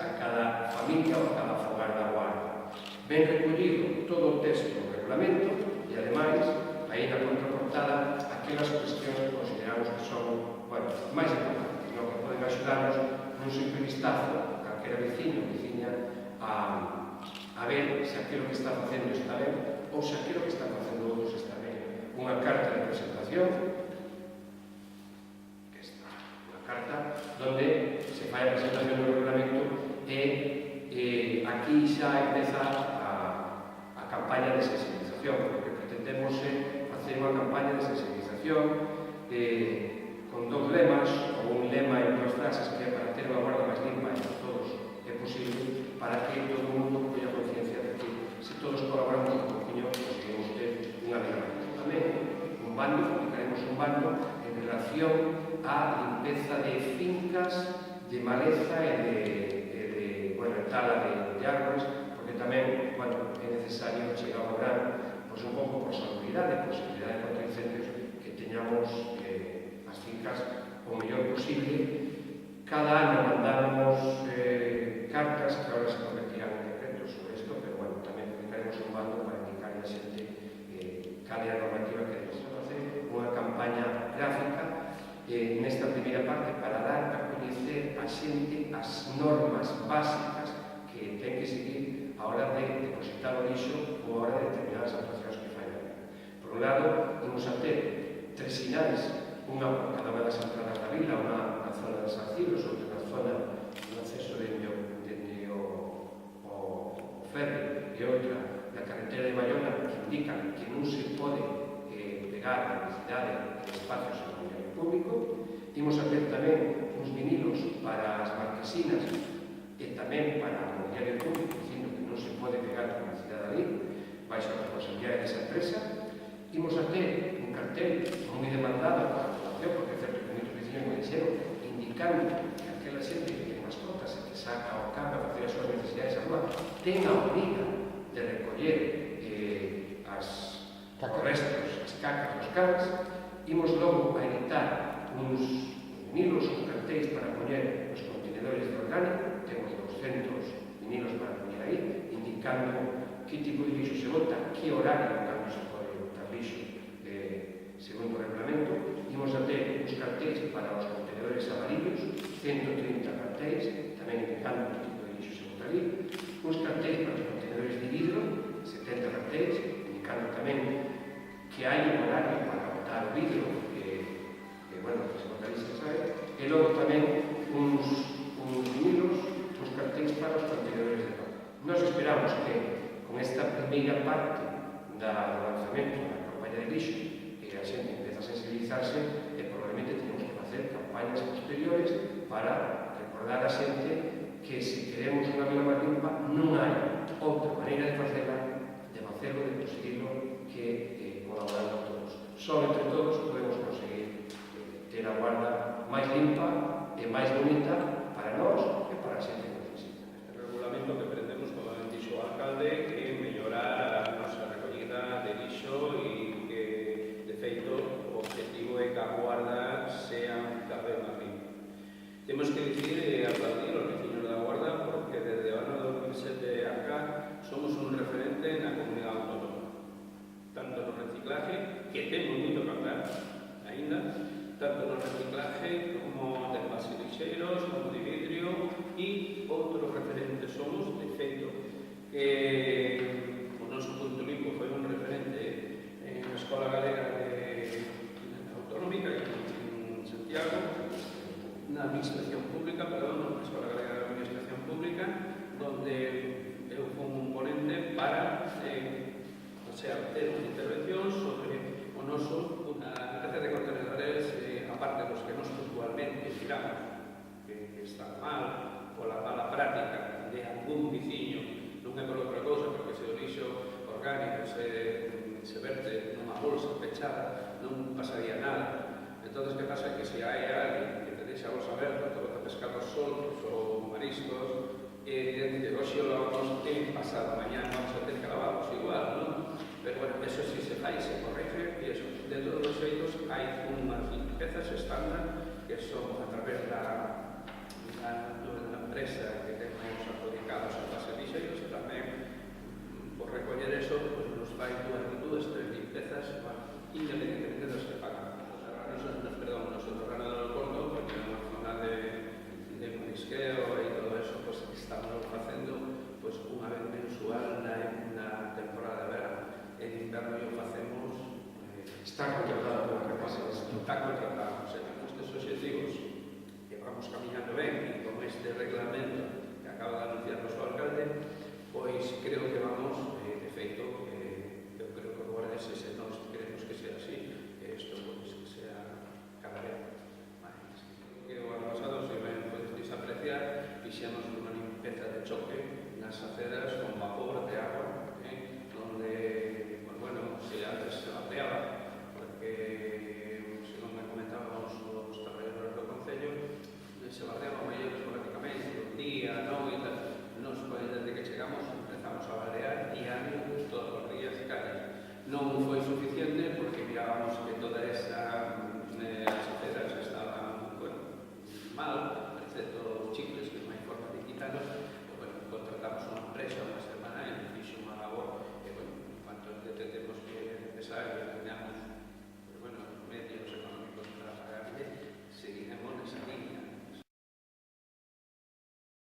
a cada familia ou a cada fogar da Guarda. Ben recollido todo o texto do regulamento e, ademais, aí na contraportada, aquelas cuestións que consideramos que son, bueno, máis importantes, non? Que poden axudarnos nun simple vistazo, calquera veciño ou veciña, a ver se aquilo que está facendo está ben ou se aquilo que está facendo outros está ben. Unha carta de presentación, que está, unha carta donde se fai a presentación do regulamento e aquí xa empeza a campaña de sensibilización, porque pretendemos facer unha campaña de sensibilización con dous lemas, ou un lema e dúas frases, que é para ter unha Guarda máis limpa e para todos é posible, para que todo o mundo colla conciencia de que se todos colaboramos un poquinho, conseguimos ter unha vida máis limpa. Tamén un bando, publicaremos un bando en relación á limpeza de fincas, de maleza e de tala de árboles, porque tamén, bueno, é necesario chegar ao verán, pois un pouco por salubridade, por seguridade contra incendios, que teñamos as fincas o mellor posible. Cada ano mandamos cartas que agora se convertirán en decretos sobre isto, pero, bueno, tamén publicaremos un bando para indicar a xente cal é a normativa que debemos facer, unha campaña gráfica nesta primeira parte para dar a coñecer a xente as normas básicas que ten que seguir a hora de depositar o lixo ou a hora de determinadas actuacións que fai na vida. Por un lado, imos a ter 3 sinais, unha por cada unha das entradas da vila, unha na zona de Sarcilos, outra na zona do acceso dende o ferry e outra na carretera de Bayona, que indican que non se pode pegar a publicidade en espacios en mobiliario público. Imos a ter tamén uns vinilos para as marquesinas e tamén para o mobiliario público, dicindo que non se pode pegar publicidade ali, baixo a responsabilidade desa empresa. Imos a ter un cartel moi demandado para a población, porque é certo que moitos veciños me dixeron, indicando que aquela xente que ten mascotas e que saca ao campo a facer as súas necesidades a rúa, ten a obriga de recoller os restos, as cacas dos cans. Imos logo a editar uns vinilos, uns cartéis para poñer os contenedores de orgánico. Temos 200 vinilos para poñer aí, indicando que tipo de lixo se bota, que horario cando se pode botar lixo segundo o reglamento. Imos a ter uns cartéis para os contenedores amarillos, 130 cartéis, tamén indicando que tipo de lixo se bota ali. Uns cartéis para os contenedores de vidro, 70 cartéis, indicando tamén que hai un horario para botar o vidro, bueno, que se bota ali se sabe. E logo tamén uns vinilos, uns cartéis para os contenedores de ropa. Nos esperamos que con esta primeira parte do lanzamento da campaña de lixo a xente empeza a sensibilizarse e probablemente tenemos que facer campañas posteriores para recordar a xente que se queremos unha vida máis limpa non hai outra maneira de facelo, de conseguirlo que colaborando todos. Só entre todos podemos conseguir ter a Guarda máis limpa e máis bonita para nós e para a xente que necesita. Este regulamento que pretendemos, como dixo o alcalde, que mellorar a nosa recollida de lixo e que, de feito, o objetivo é que a Guarda sea cada vez máis limpa. Temos que dicir e aplaudir aos veciños da Guarda porque desde o ano 2007 acá somos un referente na comunidade autónoma, tanto no reciclaje, que temos moito que andar ainda, tanto no reciclaje como de envases lixeiros, como de vidrio, e outros referentes somos, de feito, que o noso punto limpo foi un referente en a Escola Galega Autonómica en Santiago, na Administración Pública, perdón, na Escola Galega de Administración Pública, donde eu fui un ponente para ter unha intervención sobre o noso red de contenedores, aparte dos que nos puntualmente tiramos, que están mal, pola mala práctica de algún veciño, non é por outra cousa, porque se o lixo orgánico se verte nunha bolsa pechada, non pasaría nada. Entón, que pasa? Que se hai alguén que te deixa a bolsa aberta, te bota pescados soltos ou mariscos, e hoxe o lavamos en pasado, mañana vamos a ter que lavarlos igual, non? Pero, bueno, eso sí se fai, se corrige, e eso, de todos os xeitos, hai unhas limpiezas estándar que son a través da empresa que temos por recoller eso, pues nos fai dúas, tres limpezas, bueno, independientemente das que pagan. Nos tornaron ao corto, porque na zona de marisqueo e todo eso, pues estamos facendo pues unha vez mensual na temporada de verano. En inverno yo facemos Está contratado por la casa. está contratado. O sea, con estes objetivos que vamos caminando ben e con este reglamento que acaba de anunciar o noso alcalde, pois creo que vamos, de feito, eu creo que o Guardes, se nós queremos que sea así, que isto pois que sea cada vez máis. Que o ano pasado, se ben podeis apreciar, fixemos unha limpeza de choque nas aceras con vapor de agua, donde, pues bueno, se antes se vapeaba, porque, según me comentaban os traballadores do Concello, se vapeaba mellor esporádicamente, un día, non, e tal. Nos, pues, desde que chegamos, empezamos a balear diario, todos os días, calles. Non foi suficiente porque mirábamos que toda esa